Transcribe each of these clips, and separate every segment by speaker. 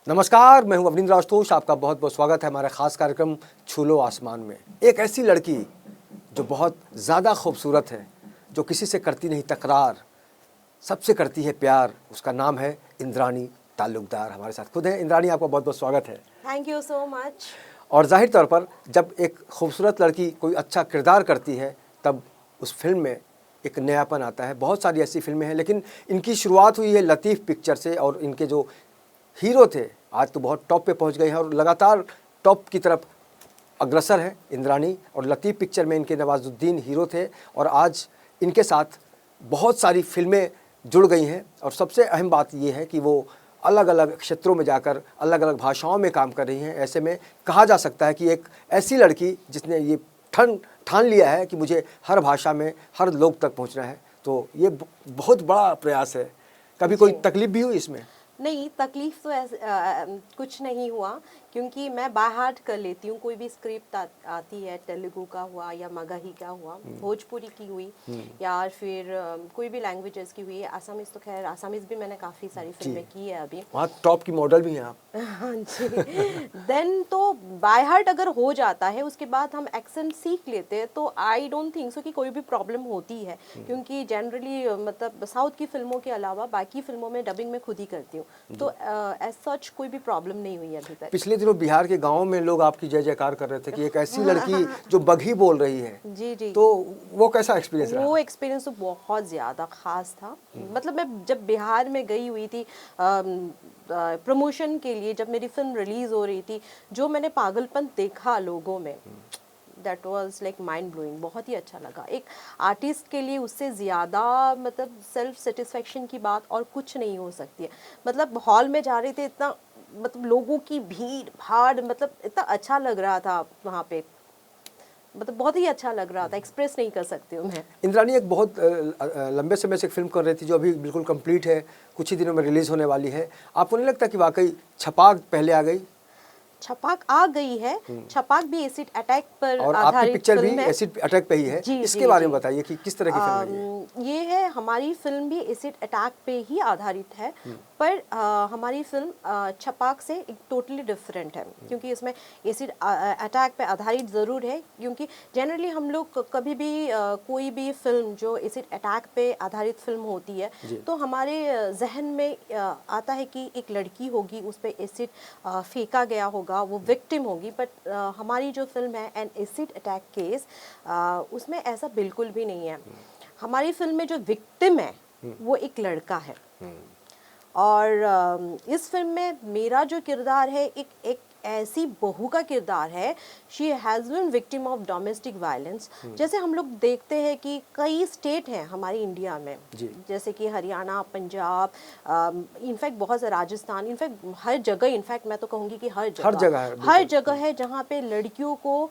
Speaker 1: नमस्कार, मैं हूं अवनींद्र आशुतोष। आपका बहुत बहुत स्वागत है हमारे खास कार्यक्रम छू लो आसमान में। एक ऐसी लड़की जो बहुत ज़्यादा खूबसूरत है, जो किसी से करती नहीं तकरार, सबसे करती है प्यार, उसका नाम है इंद्राणी ताल्लुकदार। हमारे साथ खुद है इंद्राणी, आपका बहुत बहुत स्वागत है।
Speaker 2: Thank you so much.
Speaker 1: और जाहिर तौर पर जब एक खूबसूरत लड़की कोई अच्छा किरदार करती है तब उस फिल्म में एक नयापन आता है। बहुत सारी ऐसी फिल्में हैं, लेकिन इनकी शुरुआत हुई है लतीफ़ पिक्चर से और इनके जो हीरो थे आज तो बहुत टॉप पे पहुंच गए हैं और लगातार टॉप की तरफ अग्रसर है इंद्राणी। और लतीफ़ पिक्चर में इनके नवाजुद्दीन हीरो थे और आज इनके साथ बहुत सारी फिल्में जुड़ गई हैं। और सबसे अहम बात ये है कि वो अलग अलग क्षेत्रों में जाकर अलग अलग भाषाओं में काम कर रही हैं। ऐसे में कहा जा सकता है कि एक ऐसी लड़की जिसने ये ठान लिया है कि मुझे हर भाषा में हर लोग तक पहुंचना है, तो ये बहुत बड़ा प्रयास है। कभी कोई तकलीफ भी हुई इसमें?
Speaker 2: नहीं, तकलीफ तो कुछ नहीं हुआ, क्योंकि मैं बाय हार्ट कर लेती हूँ। कोई भी स्क्रिप्ट आती है, तेलुगु का हुआ या मगही का हुआ, भोजपुरी की हुई या फिर कोई भी लैंग्वेजेस की हुई। आसामीज तो खैर, आसामीज भी मैंने काफ़ी सारी फिल्में की है अभी।
Speaker 1: वहाँ टॉप की मॉडल भी हैं आप।
Speaker 2: हाँ जी। देन तो बाय हार्ट अगर हो जाता है, उसके बाद हम एक्सेंट सीख लेते हैं, तो आई डोंट थिंक सो कि कोई भी प्रॉब्लम होती है, क्योंकि जनरली मतलब साउथ की फिल्मों के अलावा बाकी फिल्मों में डबिंग मैं खुद ही करती हूँ, तो एज सच कोई भी प्रॉब्लम नहीं हुई अभी तक।
Speaker 1: पिछले दिनों बिहार के गांवों में लोग आपकी जय जयकार कर रहे थे कि एक ऐसी लड़की जो बघी बोल रही है।
Speaker 2: जी जी।
Speaker 1: तो वो कैसा एक्सपीरियंस रहा?
Speaker 2: वो एक्सपीरियंस तो बहुत ज़्यादा ख़ास था। मतलब मैं जब बिहार में गई हुई थी प्रमोशन के लिए, जब मेरी फिल्म रिलीज़ हो रही थी, जो मैंने पागलपन देखा लोगों में, that was like mind blowing. बहुत ही अच्छा लगा। एक आर्टिस्ट के लिए उससे ज़्यादा मतलब सेल्फ सेटिस्फेक्शन की बात और कुछ नहीं हो सकती है। मतलब हॉल में जा रहे थे, इतना मतलब लोगों की भीड़ भाड़, मतलब इतना अच्छा लग रहा था वहाँ पे, मतलब बहुत ही अच्छा लग रहा था। एक्सप्रेस नहीं कर सकती हूँ मैं।
Speaker 1: इंद्राणी एक बहुत लंबे समय से एक फिल्म कर रही थी जो अभी बिल्कुल कंप्लीट है, कुछ ही दिनों में रिलीज होने वाली है। आपको नहीं लगता कि वाकई छपाक पहले आ गई?
Speaker 2: छपाक आ गई है। छपाक भी एसिड अटैक पर
Speaker 1: और आपकी
Speaker 2: आधारित
Speaker 1: पिक्चर भी
Speaker 2: फिल्म है।
Speaker 1: एसिड अटैक पे ही है।
Speaker 2: जी
Speaker 1: इसके
Speaker 2: जी
Speaker 1: बारे
Speaker 2: जी।
Speaker 1: में बताइए कि किस तरह की फिल्म है ये?
Speaker 2: ये है, हमारी फिल्म भी एसिड अटैक पे ही आधारित है, पर हमारी फिल्म छपाक से एक टोटली डिफरेंट है, क्योंकि इसमें एसिड अटैक पे आधारित ज़रूर है, क्योंकि जनरली हम लोग कभी भी कोई भी फिल्म जो एसिड अटैक पे आधारित फिल्म होती है, तो हमारे जहन में आता है कि एक लड़की होगी, उस पर एसिड फेंका गया होगा, वो विक्टिम होगी। बट हमारी जो फिल्म है एन एसिड अटैक केस, उसमें ऐसा बिल्कुल भी नहीं है। हमारी फिल्म में जो विक्टिम है वो एक लड़का है। और इस फिल्म में मेरा जो किरदार है, एक ऐसी बहू का किरदार है। She has been victim of domestic violence. जैसे हम लोग देखते हैं कि कई स्टेट हैं हमारे इंडिया में, जैसे कि हरियाणा, पंजाब, इनफैक्ट बहुत से राजस्थान, इनफैक्ट हर जगह, इनफैक्ट मैं तो कहूँगी कि हर जगह है जहाँ पे लड़कियों को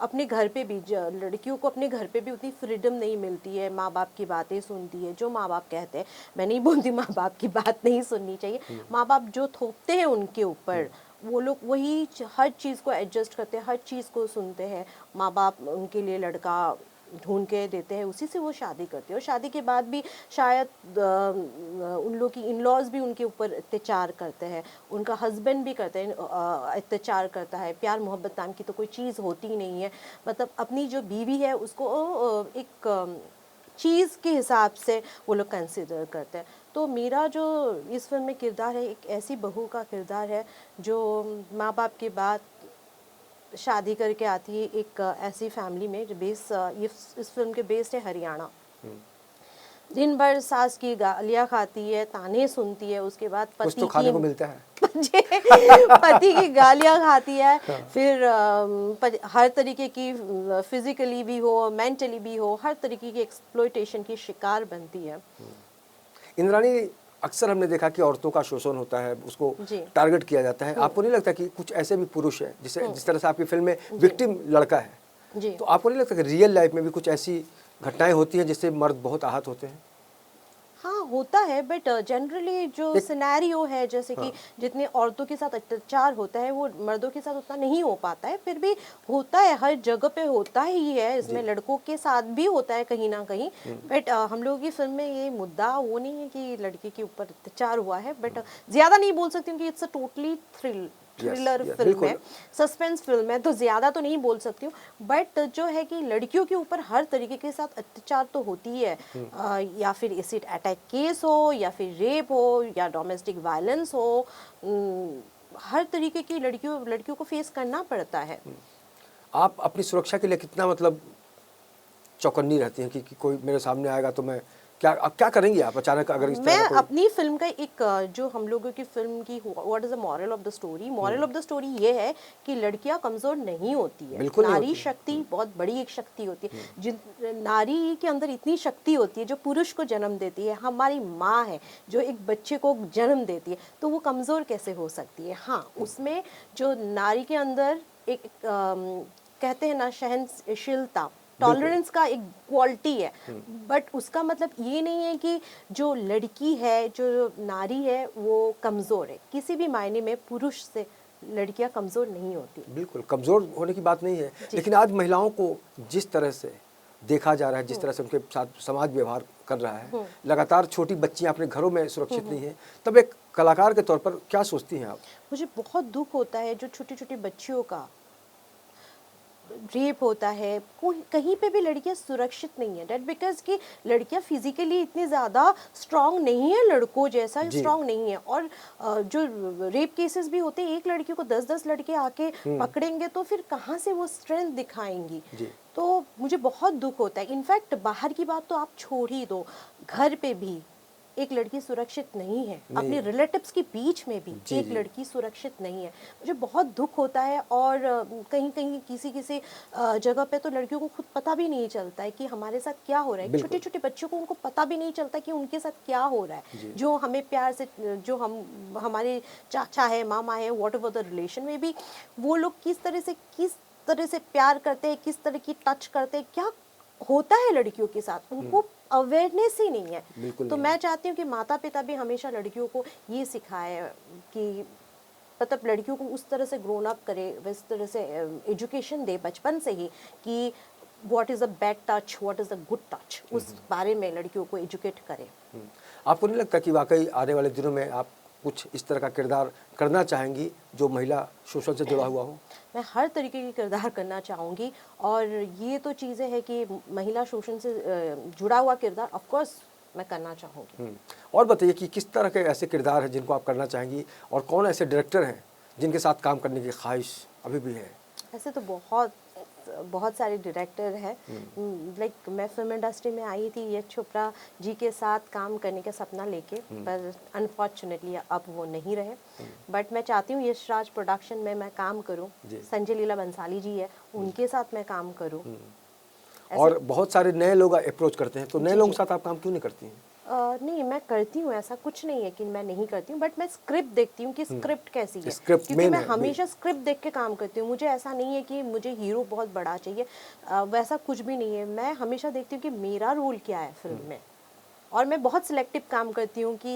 Speaker 2: अपने घर पे भी, लड़कियों को अपने घर पे भी उतनी फ्रीडम नहीं मिलती है। माँ बाप की बातें सुनती है, जो माँ बाप कहते हैं। मैं नहीं बोलती माँ बाप की बात नहीं सुननी चाहिए, माँ बाप जो थोपते हैं उनके ऊपर, वो लोग वही हर चीज़ को एडजस्ट करते हैं, हर चीज़ को सुनते हैं। माँ बाप उनके लिए लड़का ढूंढ के देते हैं, उसी से वो शादी करते हैं। और शादी के बाद भी शायद उन लोग की इन लॉज भी उनके ऊपर अत्याचार करते हैं, उनका हस्बैंड भी करते हैं, अत्याचार करता है। प्यार मोहब्बत नाम की तो कोई चीज़ होती नहीं है। मतलब अपनी जो बीवी है उसको एक चीज़ के हिसाब से वो लोग कंसिडर करते हैं। तो मेरा जो इस फिल्म में किरदार है, एक ऐसी बहू का किरदार है जो माँ बाप के बाद शादी करके आती है एक ऐसी फैमिली में जो इस फिल्म के बेस्ड है हरियाणा। दिन भर सास की गालियाँ खाती है, ताने सुनती है, उसके बाद
Speaker 1: पति तो खाने को मिलता है।
Speaker 2: पति की गालियाँ खाती है। फिर हर तरीके की, फिजिकली भी हो, मेंटली भी हो, हर तरीके की एक्सप्लॉयटेशन की शिकार बनती है।
Speaker 1: इंद्राणी, अक्सर हमने देखा कि औरतों का शोषण होता है, उसको टारगेट किया जाता है। आपको नहीं लगता कि कुछ ऐसे भी पुरुष हैं, जिस तरह से आपकी फिल्म में विक्टिम लड़का है, तो आपको नहीं लगता कि रियल लाइफ में भी कुछ ऐसी घटनाएं होती हैं जिससे मर्द बहुत आहत होते हैं?
Speaker 2: हाँ, होता है, बट जनरली जो सिनेरियो है, जैसे कि जितने औरतों के साथ अत्याचार होता है वो मर्दों के साथ उतना नहीं हो पाता है, फिर भी होता है, हर जगह पे होता ही है, इसमें लड़कों के साथ भी होता है कहीं ना कहीं। बट हम लोगों की फिल्म में ये मुद्दा वो नहीं है कि लड़के के ऊपर अत्याचार हुआ है, बट ज़्यादा नहीं बोल सकती हूँ कि it's a totally thriller film है, सस्पेंस फिल्म है, तो ज़्यादा तो नहीं बोल सकती हूँ। बट जो है कि लड़कियों के ऊपर हर तरीके के साथ अत्याचार तो होती है, या फिर एसिड अटैक केस हो, या फिर रेप हो, या डोमेस्टिक वायलेंस हो, हर तरीके की लड़कियों को फेस करना पड़ता है।
Speaker 1: आप अपनी सुरक्षा के लिए कितना मतलब चौकन्नी रहती हैं कि कोई मेरे सामने आएगा तो मैं क्या करेंगी आप अचानक अगर इस तरह
Speaker 2: मैं
Speaker 1: का कोई...
Speaker 2: अपनी फिल्म का एक जो हम लोगों की फिल्म की what is the moral of the story, moral of the story ये है कि लड़कियां कमजोर नहीं होती है,
Speaker 1: बिल्कुल नहीं
Speaker 2: नारी
Speaker 1: होती।
Speaker 2: शक्ति बहुत बड़ी एक शक्ति होती है, जिन नारी के अंदर इतनी शक्ति होती है जो पुरुष को जन्म देती है, हमारी माँ है जो एक बच्चे को जन्म देती है, तो वो कमजोर कैसे हो सकती है। हाँ, उसमें जो नारी के अंदर एक कहते हैं ना सहनशीलता, टॉलरेंस का एक क्वालिटी है, बट उसका मतलब ये नहीं है कि जो लड़की है, जो नारी है, वो कमज़ोर है। किसी भी मायने में पुरुष से लड़कियां कमज़ोर नहीं होती।
Speaker 1: बिल्कुल कमज़ोर होने की बात नहीं है, लेकिन आज महिलाओं को जिस तरह से देखा जा रहा है, जिस तरह से उनके साथ समाज व्यवहार कर रहा है, लगातार छोटी बच्चियां अपने घरों में सुरक्षित नहीं हैं, तब एक कलाकार के तौर पर क्या सोचती हैं आप?
Speaker 2: मुझे बहुत दुख होता है जो छोटी छोटी बच्चियों का रेप होता है, कहीं पे भी लड़कियां सुरक्षित नहीं है। डेट बिकॉज कि लड़कियां फिजिकली इतनी ज़्यादा स्ट्रांग नहीं है, लड़कों जैसा स्ट्रांग नहीं है, और जो रेप केसेस भी होते हैं, एक लड़की को 10-10 लड़के आके पकड़ेंगे तो फिर कहाँ से वो स्ट्रेंथ दिखाएंगी। तो मुझे बहुत दुख होता है। इनफैक्ट बाहर की बात तो आप छोड़ ही दो, घर पे भी एक लड़की सुरक्षित नहीं है, अपने रिलेटिव्स के बीच में भी एक लड़की सुरक्षित नहीं है। मुझे बहुत दुख होता है, और कहीं कहीं किसी जगह पे तो लड़कियों को खुद पता भी नहीं चलता है कि हमारे साथ क्या हो रहा है। छोटे छोटे बच्चों को उनको पता भी नहीं चलता कि उनके साथ क्या हो रहा है। जो हमें प्यार से, जो हमारे चाचा है, मामा है, वॉट एवर द रिलेशन में भी, वो लोग किस तरह से प्यार करते हैं, किस तरह की टच करते हैं, क्या होता है लड़कियों के साथ, उनको अवेयरनेस ही नहीं है। तो मैं चाहती हूँ कि माता पिता भी हमेशा लड़कियों को ये सिखाए कि मतलब लड़कियों को उस तरह से ग्रोन अप करे, इस तरह से एजुकेशन दे बचपन से ही कि what is a bad touch, what is a good touch, उस बारे में लड़कियों को एजुकेट करे।
Speaker 1: आपको नहीं लगता कि वाकई आने वाले दिनों में आप कुछ इस तरह का किरदार करना चाहेंगी जो महिला शोषण से जुड़ा हुआ हो?
Speaker 2: मैं हर तरीके की किरदार करना चाहूँगी, और ये तो चीज़ें हैं कि महिला शोषण से जुड़ा हुआ किरदार ऑफ कोर्स मैं करना चाहूँगी।
Speaker 1: और बताइए कि किस तरह के ऐसे किरदार हैं जिनको आप करना चाहेंगी, और कौन ऐसे डायरेक्टर हैं जिनके साथ काम करने की ख्वाहिश अभी भी है?
Speaker 2: ऐसे तो बहुत सारे डायरेक्टर हैं। लाइक मैं फिल्म इंडस्ट्री में आई थी यश चोपड़ा जी के साथ काम करने का सपना लेके, पर अनफॉर्चुनेटली अब वो नहीं रहे। बट मैं चाहती हूँ यश राज प्रोडक्शन में मैं काम करूँ, संजय लीला बंसाली जी है, उनके साथ मैं काम करूँ।
Speaker 1: और बहुत सारे नए लोग अप्रोच करते हैं, तो नए लोगों के साथ आप काम क्यों नहीं करती हैं?
Speaker 2: नहीं, मैं करती हूँ, ऐसा कुछ नहीं है कि मैं नहीं करती हूँ, बट मैं स्क्रिप्ट देखती हूँ कि स्क्रिप्ट कैसी है, क्योंकि मैं हमेशा स्क्रिप्ट देख के काम करती हूँ। मुझे ऐसा नहीं है कि मुझे हीरो बहुत बड़ा चाहिए, वैसा कुछ भी नहीं है। मैं हमेशा देखती हूँ कि मेरा रोल क्या है फिल्म में, और मैं बहुत सिलेक्टिव काम करती हूँ कि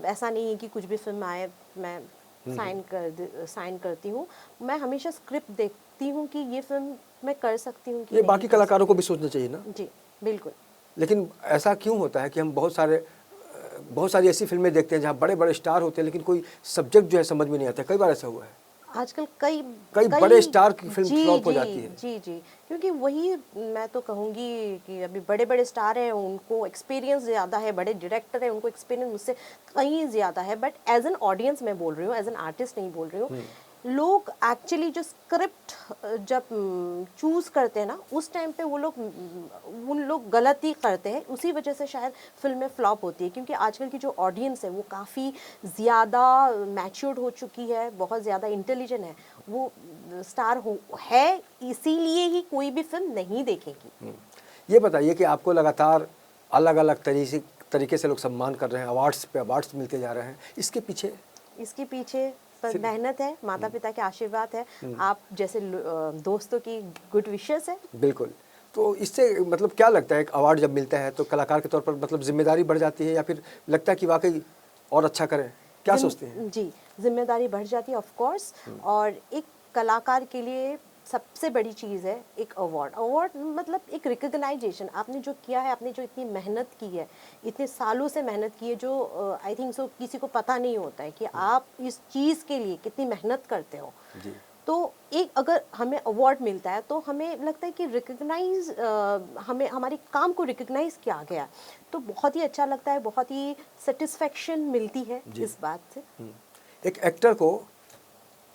Speaker 2: ऐसा नहीं है कि कुछ भी फिल्म आए मैं साइन करती हूँ। मैं हमेशा स्क्रिप्ट देखती हूँ कि ये फिल्म मैं कर सकती हूँ कि
Speaker 1: ये बाकी कलाकारों को भी सोचना चाहिए ना?
Speaker 2: जी बिल्कुल।
Speaker 1: लेकिन ऐसा क्यों होता है कि हम बहुत सारी ऐसी फिल्में देखते हैं जहाँ बड़े बड़े स्टार होते हैं, लेकिन कोई सब्जेक्ट जो है समझ में नहीं आता? कई बार ऐसा हुआ है
Speaker 2: आजकल कई
Speaker 1: बड़े स्टार की फिल्म फ्लॉप हो जाती है।
Speaker 2: जी, क्योंकि वही मैं तो कहूँगी कि अभी बड़े बड़े स्टार हैं, उनको एक्सपीरियंस ज़्यादा है, बड़े डायरेक्टर हैं, उनको एक्सपीरियंस मुझसे कहीं ज़्यादा है। बट एज एन ऑडियंस मैं बोल रही हूँ, एज एन आर्टिस्ट नहीं बोल रही हूँ। लोग एक्चुअली जो स्क्रिप्ट जब चूज़ करते हैं ना, उस टाइम पे उन लोग गलती करते हैं, उसी वजह से शायद फिल्में फ्लॉप होती है। क्योंकि आजकल की जो ऑडियंस है वो काफ़ी ज़्यादा मैच्योर्ड हो चुकी है, बहुत ज़्यादा इंटेलिजेंट है, वो स्टार है, इसीलिए ही कोई भी फिल्म नहीं देखेगी।
Speaker 1: ये बताइए कि आपको लगातार अलग अलग तरीके से लोग सम्मान कर रहे हैं, अवार्ड्स पे अवार्ड्स मिलते जा रहे हैं, इसके पीछे
Speaker 2: पर मेहनत है, माता पिता के आशीर्वाद है, आप जैसे दोस्तों की गुड विशेस है।
Speaker 1: बिल्कुल। तो इससे मतलब क्या लगता है, एक अवार्ड जब मिलता है तो कलाकार के तौर पर मतलब जिम्मेदारी बढ़ जाती है, या फिर लगता है कि वाकई और अच्छा करें, क्या सोचते हैं?
Speaker 2: जी, जिम्मेदारी बढ़ जाती है ऑफ कोर्स। और एक कलाकार के लिए सबसे बड़ी चीज़ है एक अवार्ड। अवार्ड मतलब एक रिकग्नाइजेशन, आपने जो किया है, आपने जो इतनी मेहनत की है, इतने सालों से मेहनत की है, जो आई थिंक सो किसी को पता नहीं होता है कि आप इस चीज़ के लिए कितनी मेहनत करते हो।
Speaker 1: जी।
Speaker 2: तो एक अगर हमें अवार्ड मिलता है तो हमें लगता है कि रिकग्नाइज, हमें हमारे काम को रिकग्नाइज किया गया, तो बहुत ही अच्छा लगता है, बहुत ही सेटिस्फेक्शन मिलती है इस बात से।
Speaker 1: एक एक्टर को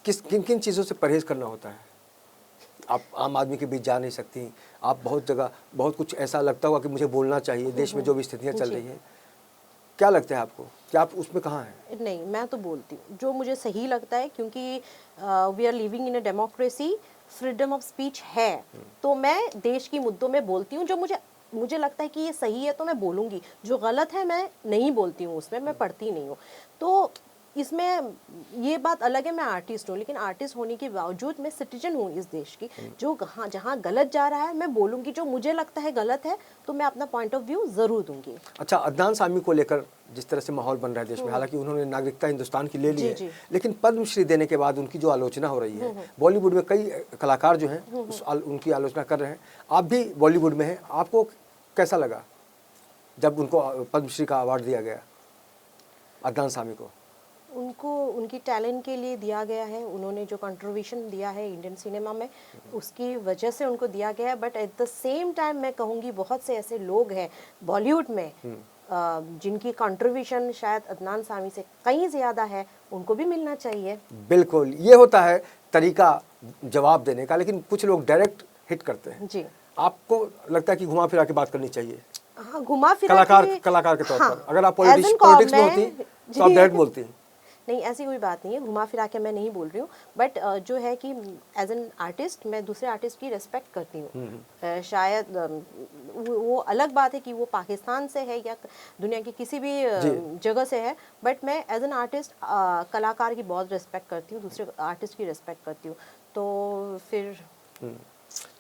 Speaker 1: किन किन चीज़ों से परहेज करना होता है? आप आम आदमी के बीच जा नहीं सकती, आप बहुत जगह बहुत कुछ ऐसा लगता होगा कि मुझे बोलना चाहिए, देश में जो भी स्थितियाँ चल
Speaker 2: जी।
Speaker 1: रही हैं, क्या लगता है आपको कि आप उसमें कहाँ हैं?
Speaker 2: नहीं, मैं तो बोलती हूँ जो मुझे सही लगता है, क्योंकि we are living in a democracy, freedom of speech है, तो मैं देश की मुद्दों में बोलती हूँ। जो मुझे मुझे लगता है कि ये सही है तो मैं बोलूँगी, जो गलत है मैं नहीं बोलती हूँ, उसमें मैं पढ़ती नहीं हूँ। तो इसमें ये बात अलग है, मैं आर्टिस्ट हूँ, लेकिन आर्टिस्ट होने के बावजूद मैं सिटीजन हूँ इस देश की। जो कहाँ जहाँ गलत जा रहा है मैं बोलूँगी, जो मुझे लगता है गलत है तो मैं अपना पॉइंट ऑफ व्यू ज़रूर दूंगी।
Speaker 1: अच्छा, अदनान सामी को लेकर जिस तरह से माहौल बन रहा है देश में, हालांकि उन्होंने नागरिकता हिंदुस्तान की ले ली
Speaker 2: जी,
Speaker 1: है,
Speaker 2: जी।
Speaker 1: लेकिन पद्मश्री देने के बाद उनकी जो आलोचना हो रही है, बॉलीवुड में कई कलाकार जो हैं उनकी आलोचना कर रहे हैं, आप भी बॉलीवुड में हैं, आपको कैसा लगा जब उनको पद्मश्री का अवार्ड दिया गया अदनान सामी को?
Speaker 2: उनको उनकी टैलेंट के लिए दिया गया है, उन्होंने जो कंट्रीब्यूशन दिया है इंडियन सिनेमा में, उसकी वजह से उनको दिया गया है। But at the same time मैं कहूँगी बहुत से ऐसे लोग हैं बॉलीवुड में जिनकी कंट्रीब्यूशन शायद अदनान सामी से कहीं ज़्यादा है, उनको भी मिलना चाहिए।
Speaker 1: बिल्कुल, ये होता है तरीका जवाब देने का, लेकिन कुछ लोग डायरेक्ट हिट करते हैं।
Speaker 2: जी
Speaker 1: आपको लगता है कि घुमा फिरा के बात करनी चाहिए
Speaker 2: हाँ, घुमा फिरा के
Speaker 1: कलाकार के तौर
Speaker 2: हाँ,
Speaker 1: पर? अगर आप
Speaker 2: as in
Speaker 1: पॉलिटिक्स में
Speaker 2: मैं
Speaker 1: होती तो आप डायरेक्ट बोलती?
Speaker 2: नहीं, ऐसी कोई बात नहीं है, घुमा फिरा के मैं नहीं बोल रही हूँ। बट जो है कि एज एन आर्टिस्ट मैं दूसरे आर्टिस्ट की रिस्पेक्ट करती हूँ। शायद वो अलग बात है कि वो पाकिस्तान से है या दुनिया की किसी भी जगह से है, बट मैं एज एन आर्टिस्ट कलाकार की बहुत रिस्पेक्ट करती हूँ, दूसरे आर्टिस्ट की रिस्पेक्ट करती हूँ। तो फिर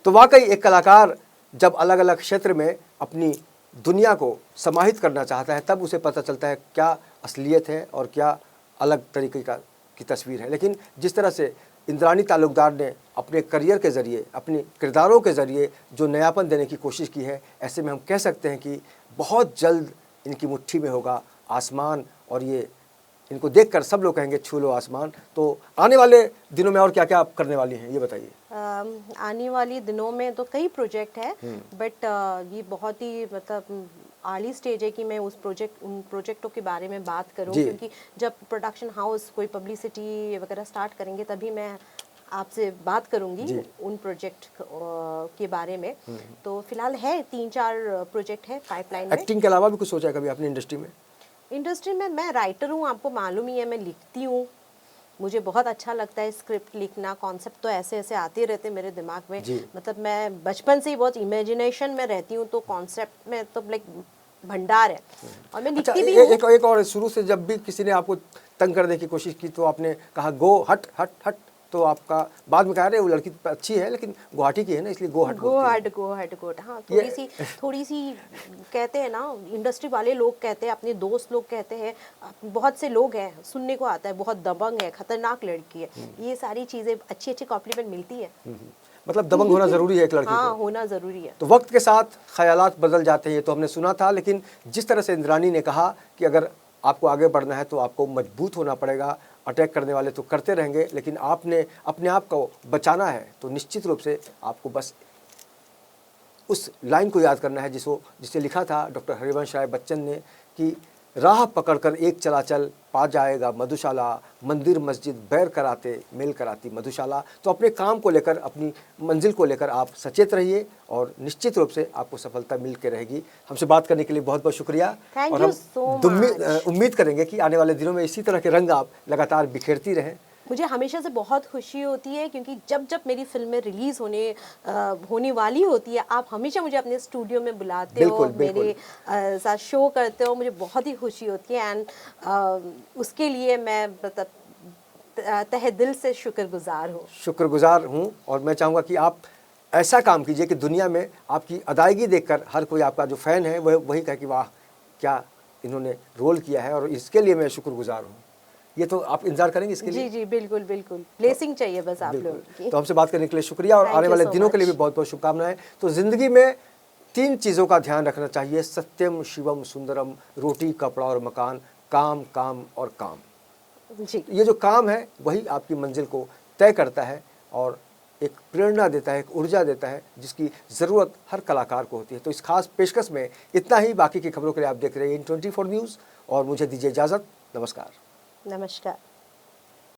Speaker 1: तो वाकई एक कलाकार जब अलग अलग क्षेत्र में अपनी दुनिया को समाहित करना चाहता है, तब उसे पता चलता है क्या असलियत है और क्या अलग तरीके की तस्वीर है। लेकिन जिस तरह से इंद्राणी तालुकदार ने अपने करियर के ज़रिए, अपने किरदारों के ज़रिए जो नयापन देने की कोशिश की है, ऐसे में हम कह सकते हैं कि बहुत जल्द इनकी मुट्ठी में होगा आसमान, और ये इनको देखकर सब लोग कहेंगे छू लो आसमान। तो आने वाले दिनों में और क्या क्या आप करने वाली हैं, ये बताइए।
Speaker 2: आने वाली दिनों में तो कई प्रोजेक्ट है, बट ये बहुत ही मतलब अर्ली स्टेज है कि मैं उन प्रोजेक्टों के बारे में बात करूं, क्योंकि जब प्रोडक्शन हाउस कोई पब्लिसिटी वगैरह स्टार्ट करेंगे तभी मैं आपसे बात करूंगी उन प्रोजेक्ट के बारे में। तो फिलहाल है 3-4 प्रोजेक्ट है पाइपलाइन में।
Speaker 1: एक्टिंग के अलावा भी कुछ सोचा है कभी आपने इंडस्ट्री में?
Speaker 2: इंडस्ट्री में मैं राइटर हूँ, आपको मालूम ही है, मैं लिखती हूँ, मुझे बहुत अच्छा लगता है स्क्रिप्ट लिखना, कॉन्सेप्ट तो ऐसे ऐसे आते रहते मेरे दिमाग में। मतलब मैं बचपन से ही बहुत इमेजिनेशन में रहती हूँ, तो कॉन्सेप्ट में तो लाइक भंडार है, और मैं लिखती भी हूँ।
Speaker 1: एक और, शुरू से जब भी किसी ने आपको तंग करने की कोशिश की तो आपने कहा गो हट हट हट, तो आपका बाद में कहा रहे वो लड़की अच्छी है लेकिन गुवाहाटी की है ना, इसलिए गो हट
Speaker 2: गो हट। हाँ, थोड़ी सी कहते हैं ना, इंडस्ट्री वाले लोग कहते हैं, अपने दोस्त लोग कहते हैं, बहुत से लोग हैं, सुनने को आता है बहुत दबंग है, खतरनाक लड़की है, ये सारी चीज़ें अच्छी अच्छी कॉम्प्लीमेंट मिलती है।
Speaker 1: मतलब दबंग होना ज़रूरी है एक लड़की
Speaker 2: हाँ,
Speaker 1: को?
Speaker 2: होना ज़रूरी है।
Speaker 1: तो वक्त के साथ ख्यालात बदल जाते हैं, ये तो हमने सुना था, लेकिन जिस तरह से इंद्राणी ने कहा कि अगर आपको आगे बढ़ना है तो आपको मजबूत होना पड़ेगा, अटैक करने वाले तो करते रहेंगे, लेकिन आपने अपने आप को बचाना है, तो निश्चित रूप से आपको बस उस लाइन को याद करना है जिसे लिखा था डॉक्टर हरिवंश राय बच्चन ने कि राह पकड़कर एक चला चल, पा जाएगा मधुशाला, मंदिर मस्जिद बैर कराते मेल कराती मधुशाला। तो अपने काम को लेकर, अपनी मंजिल को लेकर आप सचेत रहिए और निश्चित रूप से आपको सफलता मिल के रहेगी। हमसे बात करने के लिए बहुत बहुत शुक्रिया, और हम उम्मीद करेंगे कि आने वाले दिनों में इसी तरह के रंग आप लगातार बिखेरती रहें।
Speaker 2: मुझे हमेशा से बहुत खुशी होती है, क्योंकि जब जब मेरी फिल्में रिलीज़ होने वाली होती है, आप हमेशा मुझे अपने स्टूडियो में बुलाते हो, मेरे साथ शो करते हो, मुझे बहुत ही खुशी होती है। एंड उसके लिए मैं मतलब तहे दिल से शुक्रगुजार हूँ।
Speaker 1: और मैं चाहूँगा कि आप ऐसा काम कीजिए कि दुनिया में आपकी अदायगी देखकर हर कोई आपका जो फ़ैन है वह वही कहे कि वाह क्या इन्होंने रोल किया है और इसके लिए मैं शुक्रगुजार हूँ। ये तो आप इंतजार करेंगे इसके लिए?
Speaker 2: जी जी बिल्कुल बिल्कुल, ब्लेसिंग चाहिए बस आप लोगों की।
Speaker 1: तो हमसे बात करने के लिए शुक्रिया और
Speaker 2: Thank
Speaker 1: आने
Speaker 2: you
Speaker 1: वाले
Speaker 2: so
Speaker 1: दिनों के लिए भी
Speaker 2: much.
Speaker 1: बहुत बहुत शुभकामनाएं। तो ज़िंदगी में 3 चीज़ों का ध्यान रखना चाहिए, सत्यम शिवम सुंदरम, रोटी कपड़ा और मकान, काम काम और काम।
Speaker 2: जी
Speaker 1: ये जो काम है वही आपकी मंजिल को तय करता है और एक प्रेरणा देता है, एक ऊर्जा देता है जिसकी ज़रूरत हर कलाकार को होती है। तो इस खास पेशकश में इतना ही। बाकी की खबरों के लिए आप देख रहे हैं इन 24 न्यूज़ और मुझे दीजिए इजाज़त। नमस्कार।
Speaker 2: नमस्कार।